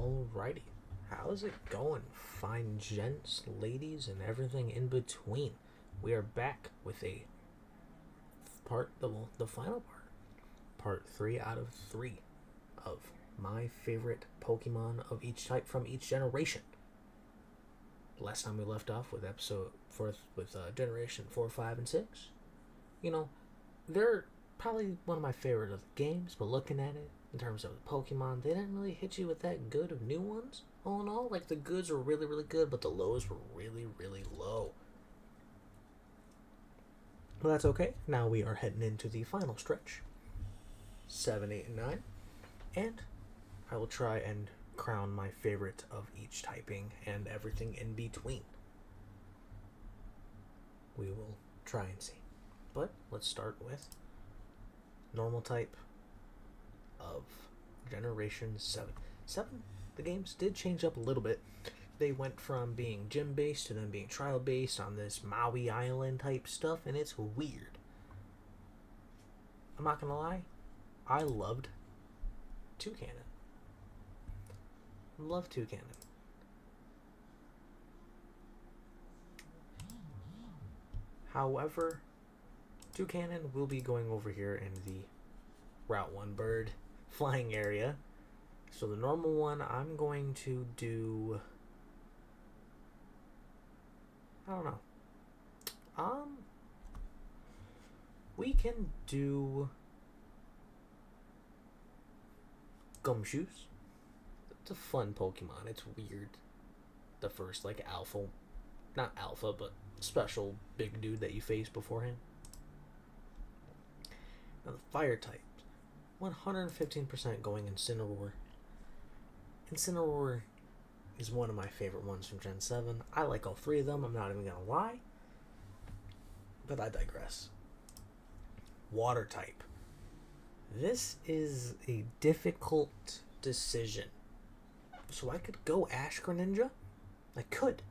Alrighty, how's it going, fine gents, ladies, and everything in between? We are back with a the final part 3 out of 3 of my favorite Pokemon of each type from each generation. Last time we left off with episode 4 with generation 4, 5, and 6. You know, they're probably one of my favorite of the games, but looking at it in terms of the Pokemon, they didn't really hit you with that good of new ones. All in all, like the goods were really, really good, but the lows were really, really low. Well, that's okay. Now we are heading into the final stretch 7, 8, and 9. And I will try and crown my favorite of each typing and everything in between. We will try and see. But let's start with normal type of Generation 7. 7, the games did change up a little bit. They went from being gym-based to then being trial-based on this Maui Island type stuff, and it's weird. I'm not gonna lie, I loved Toucannon. Love Toucannon. However, Toucannon will be going over here in the Route 1 bird flying area. So the normal one, I'm going to do... I don't know. We can do Gumshoes. It's a fun Pokemon. It's weird. The first, like, alpha, not alpha, but special big dude that you face beforehand. Now the fire type, 115% going Incineroar. Incineroar is one of my favorite ones from Gen 7. I like all three of them, I'm not even gonna lie. But I digress. Water type. This is a difficult decision. So I could go Ash Greninja. I could.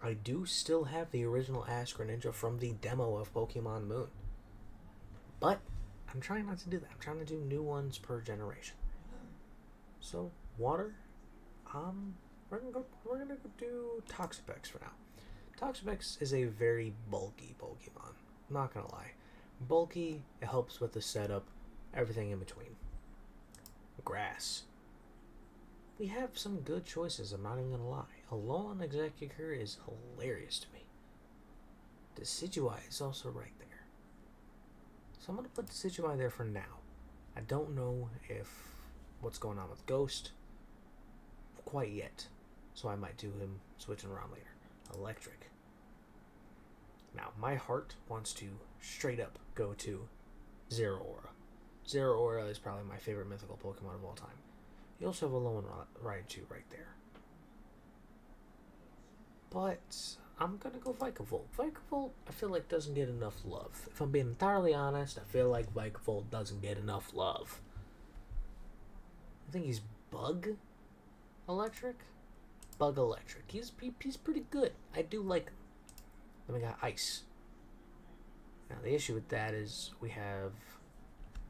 I do still have the original Ash Greninja from the demo of Pokemon Moon. But I'm trying not to do that. I'm trying to do new ones per generation. So, water. We're gonna go do Toxapex for now. Toxapex is a very bulky Pokemon. I'm not gonna lie. Bulky, it helps with the setup, everything in between. Grass. We have some good choices, I'm not even gonna lie. Alolan Executor is hilarious to me. Decidueye is also right there. So I'm gonna put Decidueye there for now. I don't know if what's going on with Ghost quite yet. So I might do him switching around later. Electric. Now, my heart wants to straight up go to Zeraora. Zeraora is probably my favorite mythical Pokemon of all time. You also have a Alolan Raichu right there. But I'm going to go Vikavolt. Vikavolt, I feel like, doesn't get enough love. If I'm being entirely honest, I feel like Vikavolt doesn't get enough love. I think he's Bug Electric? Bug Electric. He's pretty good. I do like him. Then we got Ice. Now, the issue with that is we have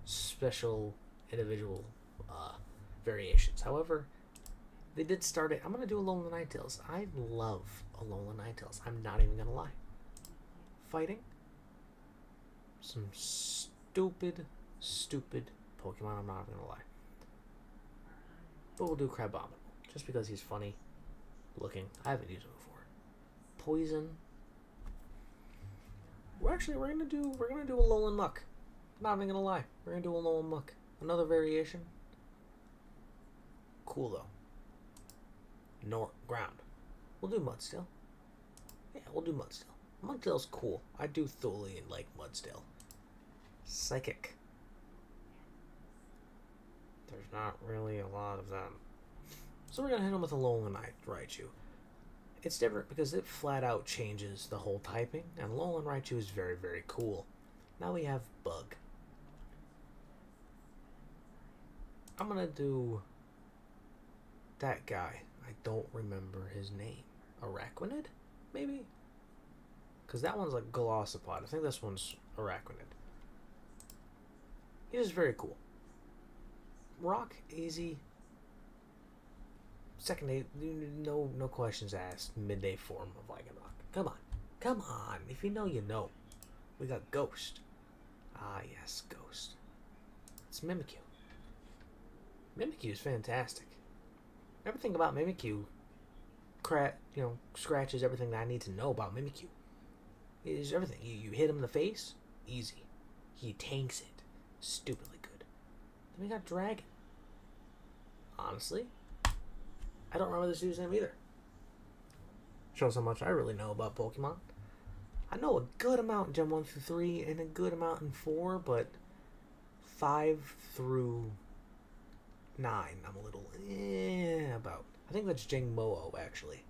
special individual variations. However, they did start it. I'm going to do Alolan Ninetales. I love Alolan Ninetales. I'm not even going to lie. Fighting. Some stupid Pokemon. I'm not even going to lie. But we'll do Crabominable. Just because he's funny looking. I haven't used him before. Poison. We're gonna do Alolan Muck. Not even gonna lie. We're gonna do Alolan Muck. Another variation. Cool though. Ground. We'll do Mudsteel. Yeah, we'll do Mudsteel. Mudsteel's cool. I do thoroughly like Mudsteel. Psychic. There's not really a lot of them. So we're gonna hit him with Alolan Raichu. It's different because it flat out changes the whole typing, and Alolan Raichu is very, very cool. Now we have Bug. I'm gonna do that guy. I don't remember his name. Araquanid? Maybe? Because that one's like Glossopod. I think this one's Araquanid. He's just very cool. Rock, easy. second day, no questions asked. Midday form of Lycanroc. Come on, come on. If you know, you know. We got Ghost. Ah, yes, Ghost. It's Mimikyu. Mimikyu is fantastic. Everything about Mimikyu, scratches everything that I need to know about Mimikyu. It is everything. You hit him in the face, easy. He tanks it, stupidly good. Then we got Dragon. Honestly, I don't remember this dude's name either. Shows how much I really know about Pokemon. I know a good amount in Gen 1 through 3 and a good amount in 4, but 5 through 9 I'm a little about. I think that's Jingmo, actually.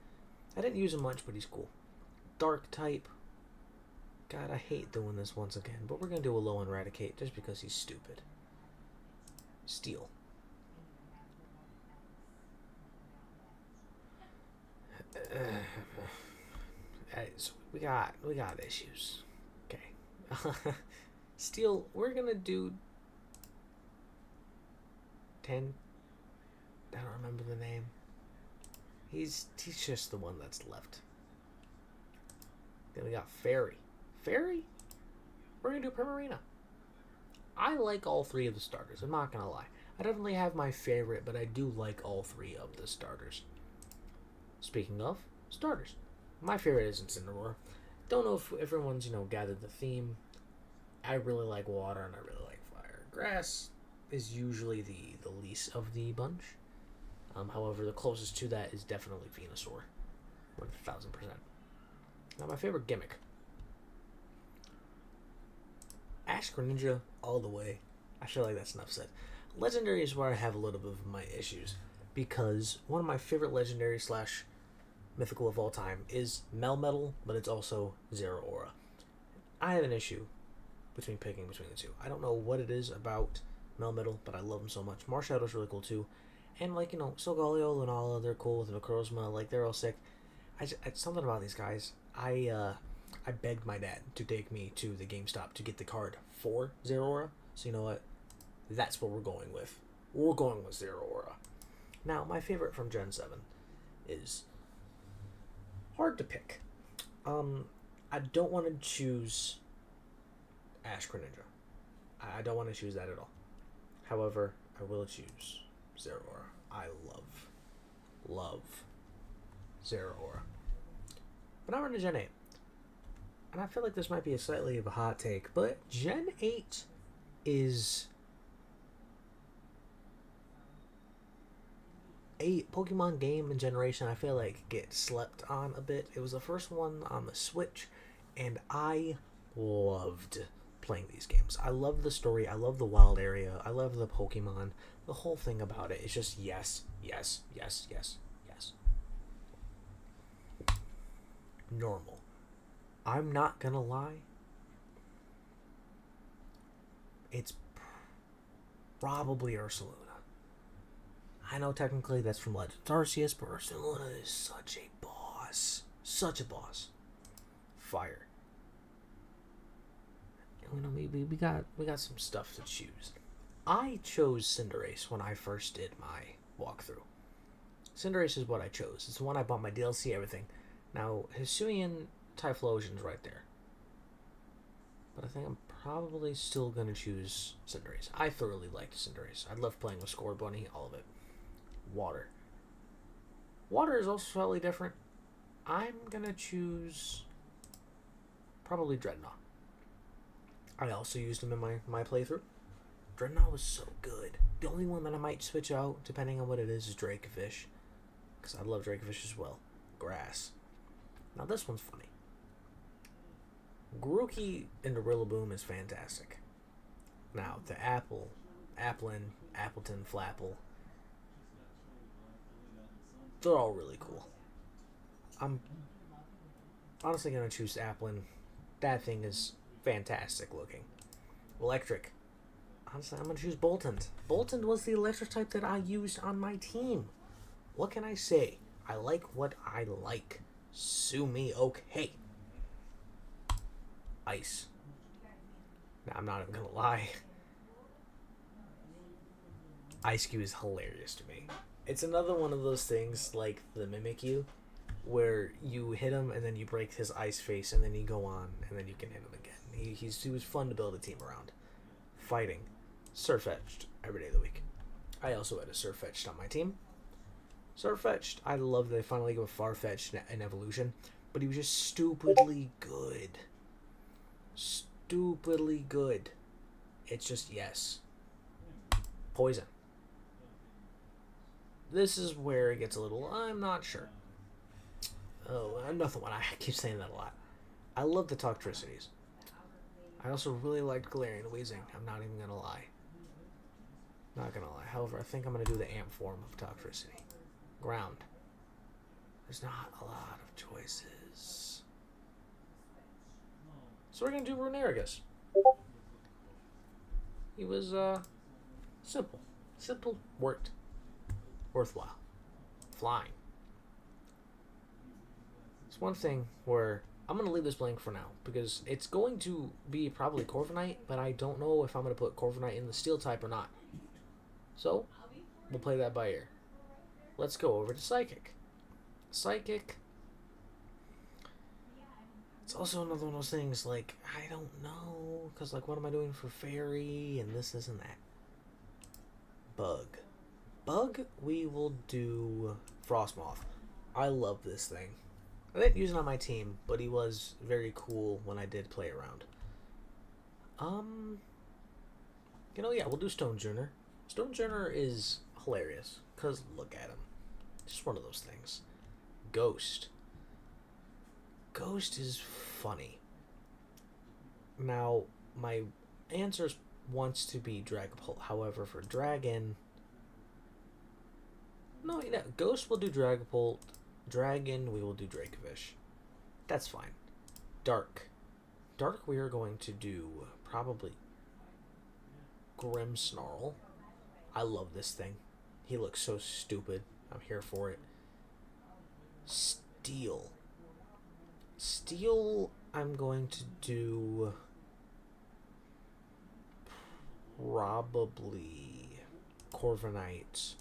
I didn't use him much, but he's cool. Dark type. God, I hate doing this once again, but we're going to do a low Eradicate just because he's stupid. Steel. So we got issues. Okay. Steel, we're going to do 10. I don't remember the name. He's just the one that's left. Then we got Fairy. Fairy? We're going to do Primarina. I like all three of the starters. I'm not going to lie. I definitely have my favorite, but I do like all three of the starters. Speaking of starters, my favorite is Incineroar. Don't know if everyone's, gathered the theme. I really like water and I really like fire. Grass is usually the least of the bunch. However, the closest to that is definitely Venusaur. 1000%. Now, my favorite gimmick. Ash Greninja all the way. I feel like that's enough said. Legendary is where I have a little bit of my issues. Because one of my favorite legendary / mythical of all time is Melmetal, but it's also Zeraora. I have an issue picking between the two. I don't know what it is about Melmetal, but I love him so much. Marshallow's really cool too. And Solgaleo, Lunala, they're cool with Necrozma, they're all sick. Something about these guys. I begged my dad to take me to the GameStop to get the card for Zeraora. So you know what? That's what we're going with. We're going with Zeraora. Now, my favorite from Gen 7 is hard to pick. I don't want to choose Ash Greninja. I don't want to choose that at all. However, I will choose Zeraora. I love Zeraora. But now we're into Gen 8. And I feel like this might be slightly of a hot take, but Gen 8 is a Pokemon game and generation I feel like gets slept on a bit. It was the first one on the Switch, and I loved playing these games. I love the story, I love the wild area, I love the Pokemon, the whole thing about it is just yes. Normal. I'm not gonna lie, it's probably Ursaluna. I know technically that's from Legends Arceus, but Ursaluna is such a boss. Such a boss. Fire. We got some stuff to choose. I chose Cinderace when I first did my walkthrough. Cinderace is what I chose. It's the one I bought my DLC, everything. Now, Hisuian Typhlosion's right there. But I think I'm probably still going to choose Cinderace. I thoroughly liked Cinderace. I love playing with Score Bunny, all of it. Water. Water is also slightly different. I'm going to choose probably Dreadnought. I also used him in my playthrough. Dreadnought was so good. The only one that I might switch out, depending on what it is Dracovish. Because I love Dracovish as well. Grass. Now this one's funny. Grookey into Rillaboom is fantastic. Now, the Applin, Appleton, Flapple, they're all really cool. I'm honestly going to choose Applin. That thing is fantastic looking. Electric. Honestly, I'm going to choose Boltund. Boltund was the electric type that I used on my team. What can I say? I like what I like. Sue me, okay. Ice. Now, I'm not even gonna lie. Ice Cube is hilarious to me. It's another one of those things like the Mimic You, where you hit him and then you break his ice face and then you go on and then you can hit him again. He was fun to build a team around. Fighting. Surfetched every day of the week. I also had a Surfetched on my team. Surfetched, I love that they finally give a Farfetch'd an evolution, but he was just stupidly good. Stupidly good. It's just yes. Poison. This is where it gets a little, I'm not sure. Oh, another one. I keep saying that a lot. I love the Toxtricities. I also really liked Galarian Weezing. I'm not even going to lie. Not going to lie. However, I think I'm going to do the Amp form of Toxtricity. Ground. There's not a lot of choices. So we're going to do Runerigus. He was, simple. Simple, worked. Worthwhile. Flying. It's one thing where I'm going to leave this blank for now because it's going to be probably Corviknight, but I don't know if I'm going to put Corviknight in the Steel type or not. So, we'll play that by ear. Let's go over to Psychic. Psychic. It's also another one of those things, like, I don't know, because, like, what am I doing for Fairy, and this and that. Bug. Bug, we will do Frostmoth. I love this thing. I didn't use it on my team, but he was very cool when I did play around. Yeah, we'll do Stonejourner. Stonejourner is hilarious, because look at him. Just one of those things. Ghost. Ghost is funny. Now, my answer wants to be Dragapult. However, for Dragon... No, Ghost will do Dragapult. Dragon, we will do Dracovish. That's fine. Dark. Dark, we are going to do probably Grimmsnarl. I love this thing. He looks so stupid. I'm here for it. Steel. Steel, I'm going to do probably Corviknight.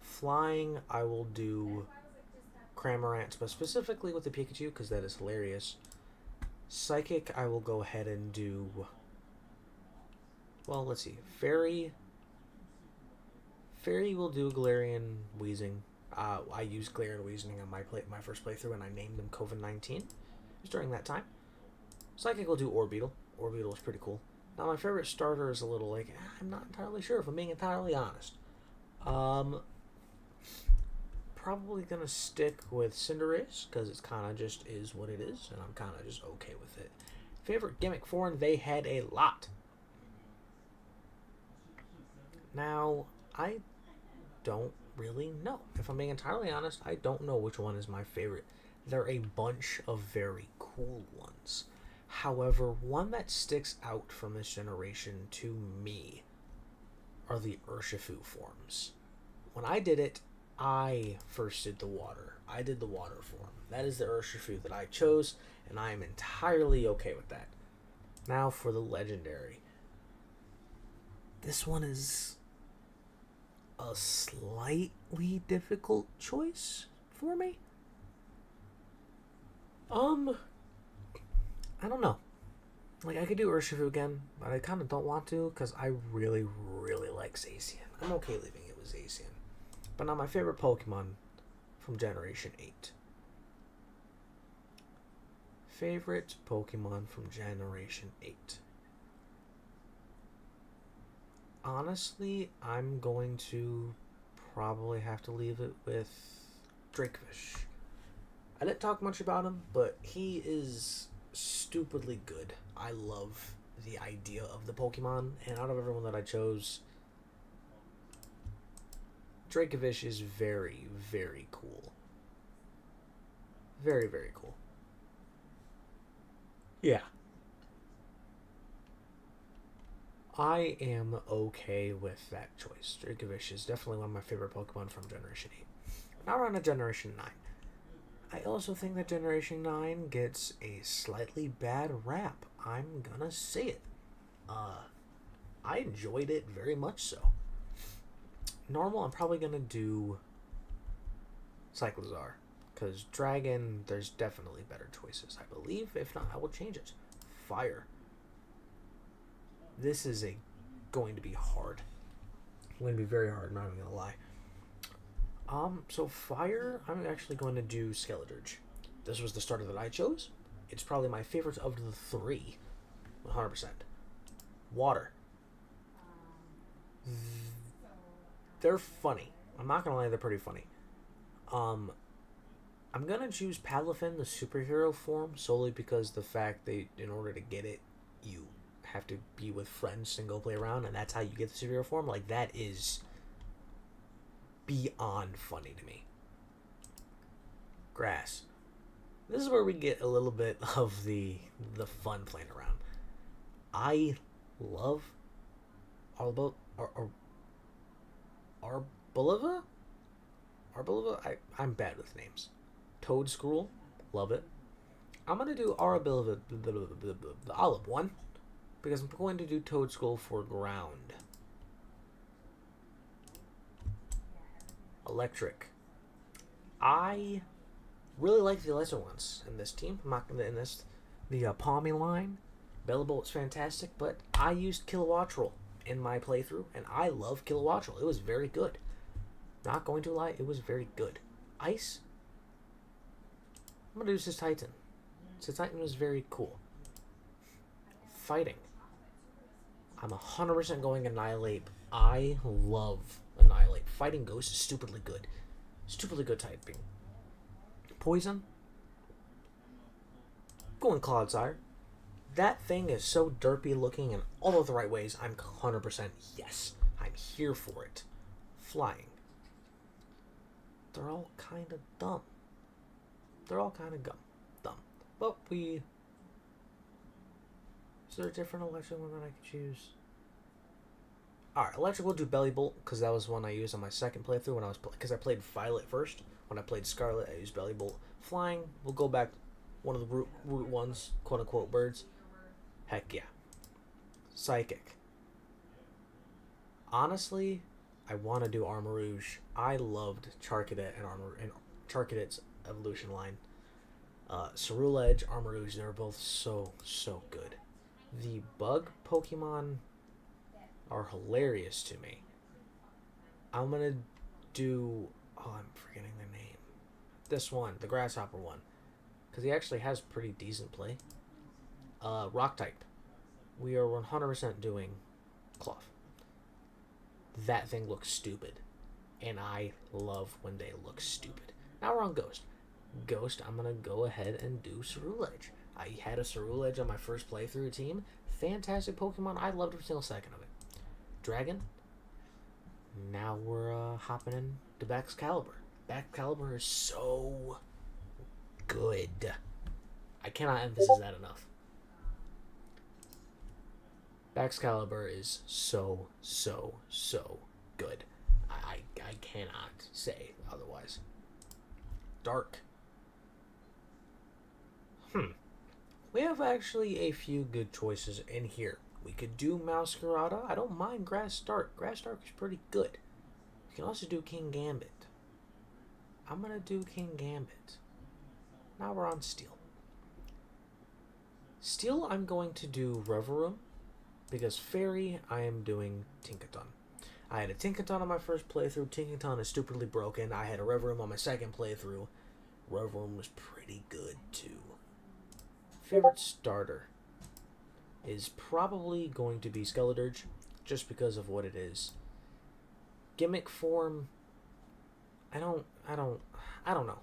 Flying, I will do Cramorant, but specifically with the Pikachu, because that is hilarious. Psychic, I will go ahead and do... Well, let's see. Fairy. Fairy will do Galarian Weezing. I used Galarian Weezing on my first playthrough, and I named him COVID-19. It was during that time. Psychic will do Orbeetle. Orbeetle is pretty cool. Now, my favorite starter is a little like... I'm not entirely sure, if I'm being entirely honest. Probably gonna stick with Cinderace because it's kind of just is what it is, and I'm kind of just okay with it. Favorite gimmick form, they had a lot. Now, I don't really know. If I'm being entirely honest, I don't know which one is my favorite. There are a bunch of very cool ones. However, one that sticks out from this generation to me are the Urshifu forms. When I did it, I first did the water. I did the water form. That is the Urshifu that I chose, and I am entirely okay with that. Now for the legendary. This one is a slightly difficult choice for me. I don't know. Like, I could do Urshifu again, but I kind of don't want to because I really, really like Zacian. I'm okay leaving it with Zacian. But now my favorite Pokemon from Generation 8. Favorite Pokemon from Generation 8. Honestly, I'm going to probably have to leave it with Dracovish. I didn't talk much about him, but he is stupidly good. I love the idea of the Pokemon, and out of everyone that I chose, Dracovish is very, very cool. Very, very cool. Yeah. I am okay with that choice. Dracovish is definitely one of my favorite Pokemon from Generation 8. Now we're on to Generation 9. I also think that Generation 9 gets a slightly bad rap. I'm gonna say it. I enjoyed it very much so. normal, I'm probably going to do Cyclozar. Because Dragon, there's definitely better choices, I believe. If not, I will change it. Fire. This is going to be hard. Going to be very hard, I'm not even going to lie. So Fire, I'm actually going to do Skeledirge. This was the starter that I chose. It's probably my favorite of the three. 100%. Water. They're funny. I'm not going to lie, they're pretty funny. I'm going to choose Padlefin, the superhero form, solely because the fact that in order to get it, you have to be with friends and go play around, and that's how you get the superhero form. Like, that is beyond funny to me. Grass. This is where we get a little bit of the fun playing around. I love Arboliva. I'm bad with names. Toadskrull, love it. I'm gonna do Arboliva, the olive one, because I'm going to do Toadskrull for ground. Electric. I really like the electric ones in this team. I'm not gonna in this the Palmy line. Bellabolt's fantastic, but I used Kilowattrel in my playthrough, and I love Kilowattrel. It was very good. Not going to lie, it was very good. Ice. I'm gonna do Titan. Titan was very cool. Fighting. I'm 100% going Annihilate. I love Annihilate. Fighting Ghost is stupidly good. Stupidly good typing. Poison. Going Clodsire. That thing is so derpy looking in all of the right ways. I'm 100% yes. I'm here for it. Flying. They're all kind of dumb. They're all kind of dumb. But is there a different electric one that I could choose? Alright, electric will do Belly Bolt, because that was one I used on my second playthrough when I was because I played Violet first. When I played Scarlet, I used Belly Bolt. Flying, we'll go back one of the root ones, quote unquote birds. Heck yeah. Psychic. Honestly, I want to do Armarouge. I loved Charcadet and Charcadet's evolution line. Ceruledge, Armarouge, they were both so good. The bug Pokemon are hilarious to me. I'm gonna do... Oh, I'm forgetting their name. This one, the Grasshopper one. Because he actually has pretty decent play. Rock type. We are 100% doing Cloth. That thing looks stupid. And I love when they look stupid. Now we're on Ghost. Ghost, I'm going to go ahead and do Ceruledge. I had a Ceruledge on my first playthrough team. Fantastic Pokemon. I loved every single second of it. Dragon. Now we're hopping into Baxcalibur. Baxcalibur is so good. I cannot emphasize that enough. Baxcalibur is so good. I cannot say otherwise. Dark. We have actually a few good choices in here. We could do Masquerada. I don't mind Grass Dark. Grass Dark is pretty good. You can also do King Gambit. I'm going to do King Gambit. Now we're on Steel. Steel, I'm going to do Reverum. Because Fairy, I am doing Tinkaton. I had a Tinkaton on my first playthrough. Tinkaton is stupidly broken. I had a Reverum on my second playthrough. Reverum was pretty good, too. Favorite starter is probably going to be Skeledirge, just because of what it is. Gimmick form, I don't know.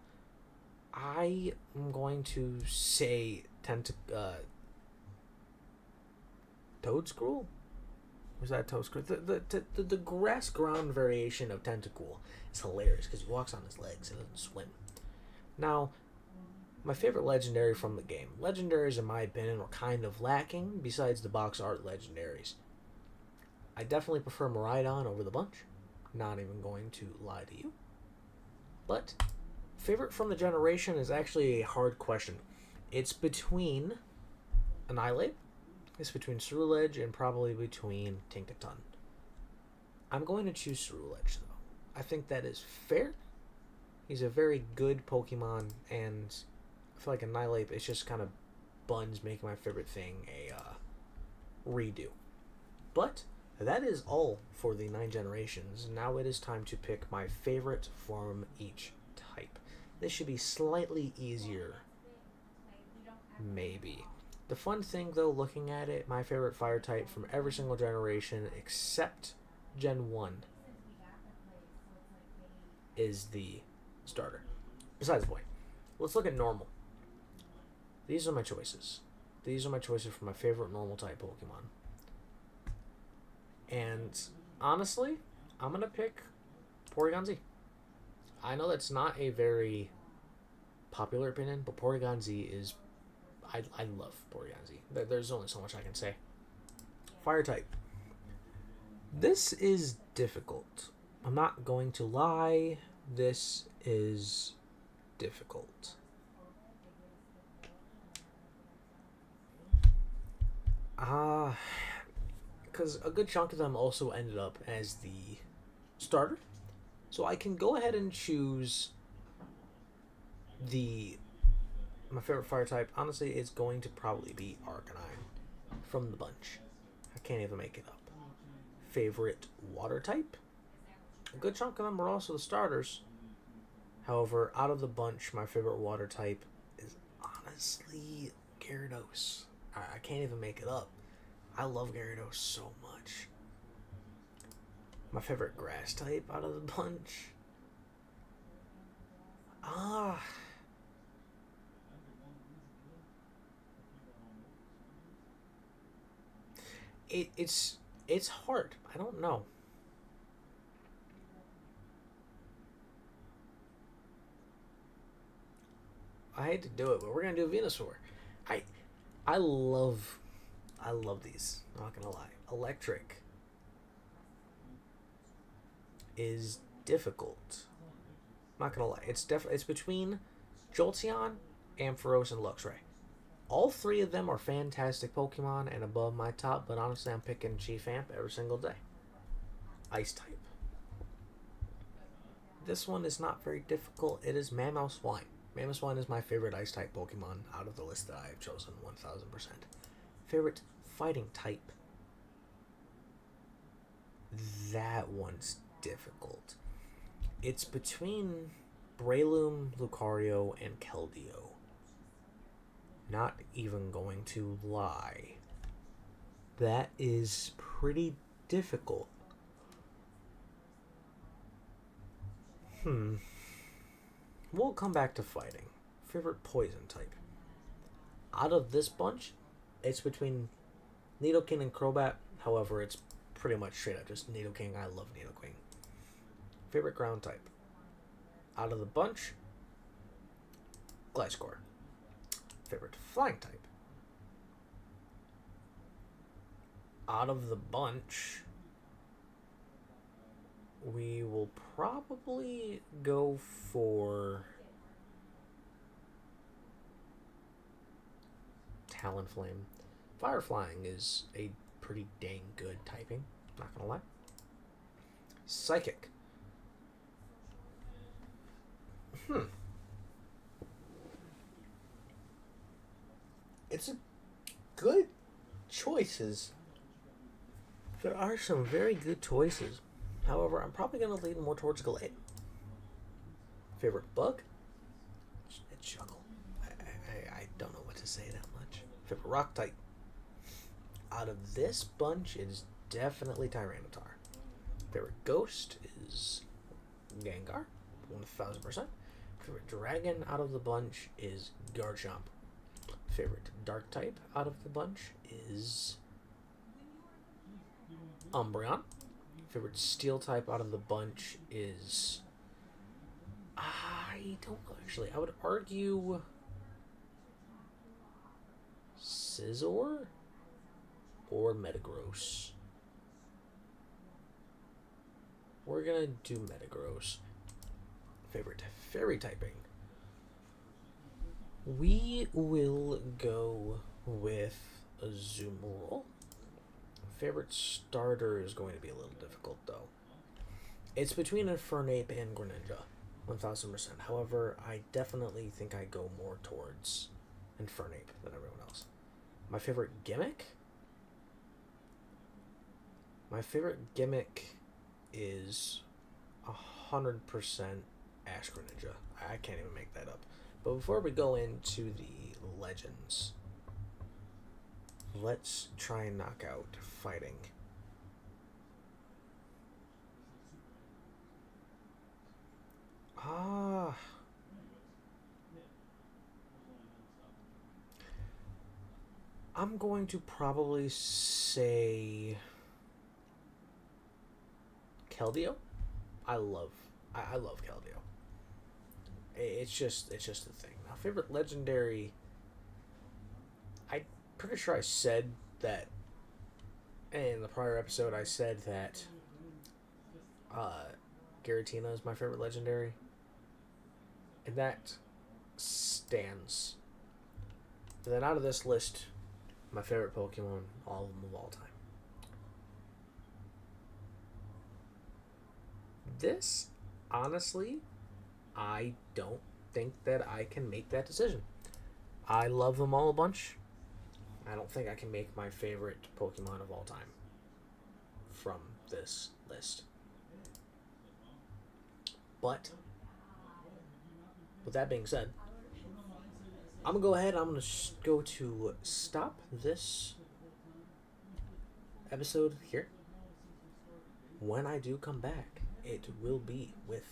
I am going to say Toadskrull? Was that Toadskrull? The grass ground variation of Tentacool is hilarious because he walks on his legs and doesn't swim. Now, my favorite legendary from the game. Legendaries, in my opinion, were kind of lacking besides the box art legendaries. I definitely prefer Miraidon over the bunch. Not even going to lie to you. But favorite from the generation is actually a hard question. It's between Annihilate. It's between Ceruledge and probably between Tinkaton. I'm going to choose Ceruledge, though. I think that is fair. He's a very good Pokemon, and I feel like Annihilate is just kind of buns making my favorite thing a redo. But that is all for the 9 generations. Now it is time to pick my favorite from each type. This should be slightly easier, maybe. The fun thing, though, looking at it, my favorite fire type from every single generation except Gen 1 is the starter. Besides the point, let's look at normal. These are my choices. These are my choices for my favorite normal type Pokemon. And honestly, I'm going to pick Porygon Z. I know that's not a very popular opinion, but Porygon Z is... I love Porygon Z. There's only so much I can say. Fire type. This is difficult. I'm not going to lie. This is difficult. Because a good chunk of them also ended up as the starter. So I can go ahead and choose my favorite fire type. Honestly, it's going to probably be Arcanine from the bunch. I can't even make it up. Favorite water type? A good chunk of them are also the starters. However, out of the bunch, my favorite water type is honestly Gyarados. I can't even make it up. I love Gyarados so much. My favorite grass type out of the bunch? It's hard. I don't know. I hate to do it, but we're gonna do Venusaur. I I love these. I'm not gonna lie. Electric is difficult. I'm not gonna lie. It's between Jolteon, Ampharos, and Luxray. All 3 of them are fantastic Pokemon and above my top, but honestly, I'm picking Chief Amp every single day. Ice type. This one is not very difficult. It is Mamoswine. Mamoswine is my favorite ice type Pokemon out of the list that I have chosen 1000%. Favorite fighting type? That one's difficult. It's between Breloom, Lucario, and Keldeo. Not even going to lie. That is pretty difficult. We'll come back to fighting. Favorite poison type? Out of this bunch, it's between Nidoking and Crobat. However, it's pretty much straight up just Nidoking. I love Nidoking. Favorite ground type? Out of the bunch, Gliscor. Favorite flying type? Out of the bunch, we will probably go for Talonflame. Fire flying is a pretty dang good typing, not gonna lie. Psychic. It's a good choices. There are some very good choices. However, I'm probably going to lean more towards Glade. Favorite bug? It's Juggle. I don't know what to say that much. Favorite rock type? Out of this bunch, it is definitely Tyranitar. Favorite ghost is Gengar, 1000%. Favorite dragon out of the bunch is Garchomp. Favorite dark type out of the bunch is Umbreon. Favorite steel type out of the bunch is... I don't know, actually. I would argue Scizor or Metagross. We're gonna do Metagross. Favorite fairy typing? We will go with Azumarill. Favorite starter is going to be a little difficult, though. It's between Infernape and Greninja, 1000%. However, I definitely think I go more towards Infernape than everyone else. My favorite gimmick? My favorite gimmick is 100% Ash Greninja. I can't even make that up. But before we go into the legends, let's try and knock out fighting. I'm going to probably say Keldeo. I love Keldeo. It's just a thing. Now, favorite legendary. I'm pretty sure I said that in the prior episode. I said that Giratina is my favorite legendary, and that stands. And then out of this list, my favorite Pokemon, all of them of all time. This, honestly, I don't think that I can make that decision. I love them all a bunch. I don't think I can make my favorite Pokemon of all time from this list. But, with that being said, I'm going to go ahead. I'm going to go to stop this episode here. When I do come back, it will be with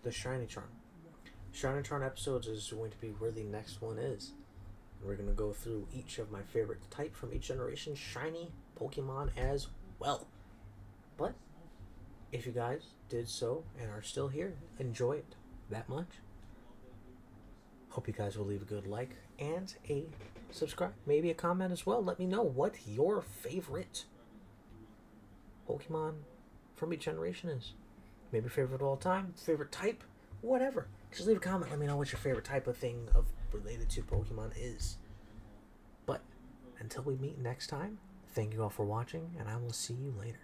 the Shiny Charm. Shiny Charm episodes is going to be where the next one is. We're going to go through each of my favorite type from each generation, shiny Pokemon as well. But if you guys did so and are still here, enjoy it that much. Hope you guys will leave a good like and a subscribe, maybe a comment as well. Let me know what your favorite Pokemon from each generation is. Maybe favorite of all time, favorite type, whatever. Just leave a comment. Let me know what your favorite type of thing of related to Pokemon is. But until we meet next time, thank you all for watching, and I will see you later.